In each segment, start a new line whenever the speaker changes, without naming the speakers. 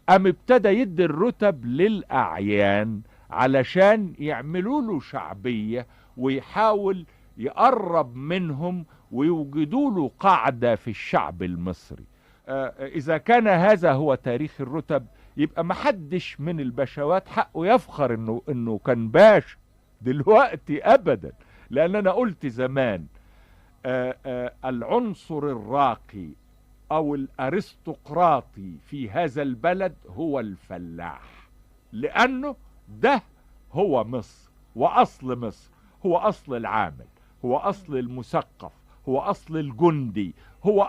قام ابتدى يدي الرتب للأعيان علشان يعملوا له شعبية، ويحاول يقرب منهم ويوجدوا له قاعدة في الشعب المصري. إذا كان هذا هو تاريخ الرتب، يبقى محدش من البشوات حقه يفخر إنه كان باش دلوقتي أبدا. لأن أنا قلت زمان العنصر الراقي أو الأرستقراطي في هذا البلد هو الفلاح، لأنه ده هو مصر وأصل مصر، هو أصل العامل، هو أصل المثقف، هو أصل الجندي، هو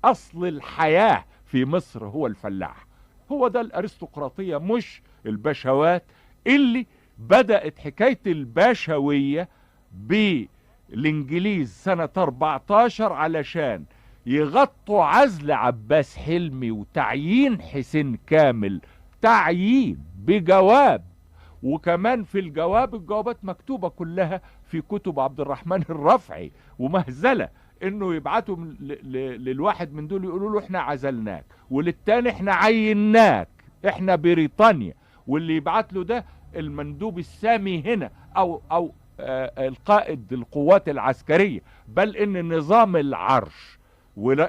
أصل الحياة في مصر هو الفلاح. هو ده الأرستقراطية، مش البشوات اللي بدأت حكاية البشوية بالإنجليز سنة 14 علشان يغطوا عزل عباس حلمي وتعيين حسين كامل، تعيين بجواب. وكمان في الجواب، الجوابات مكتوبة كلها في كتب عبد الرحمن الرفعي، ومهزلة انه يبعتوا للواحد من دول يقولوا له احنا عزلناك، وللتاني احنا عيناك، احنا بريطانيا، واللي يبعت له ده المندوب السامي هنا او القائد القوات العسكرية. بل ان نظام العرش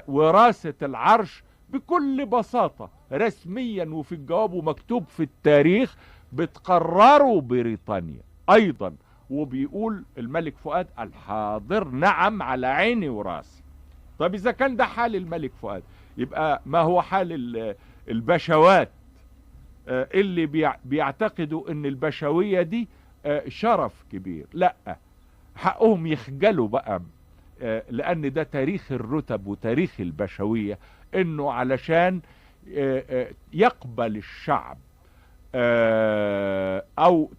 وراثة العرش بكل بساطة رسميا وفي الجواب ومكتوب في التاريخ بتقرروا بريطانيا ايضا. وبيقول الملك فؤاد الحاضر نعم على عيني وراسي. طب اذا كان ده حال الملك فؤاد، يبقى ما هو حال البشوات اللي بيعتقدوا ان البشوية دي شرف كبير؟ لا، حقهم يخجلوا بقى، لان ده تاريخ الرتب وتاريخ البشوية، انه علشان يقبل الشعب او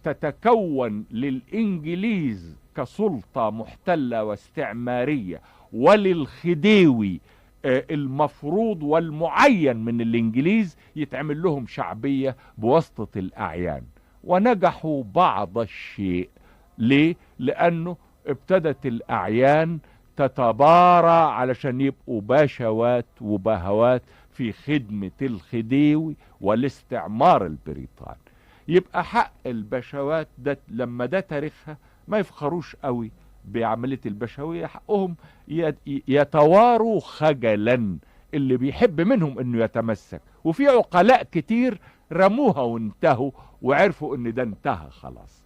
تتكون للانجليز كسلطة محتلة واستعمارية، وللخديوي المفروض والمعين من الانجليز يتعمل لهم شعبية بواسطة الاعيان. ونجحوا بعض الشيء. ليه؟ لانه ابتدت الاعيان تتبارى علشان يبقوا باشوات وبهوات في خدمة الخديوي والاستعمار البريطاني. يبقى حق البشوات ده لما ده تاريخها ما يفخروش قوي بعملية البشوية، حقهم يتواروا خجلا. اللي بيحب منهم انه يتمسك، وفي عقلاء كتير رموها وانتهوا وعرفوا ان ده انتهى خلاص.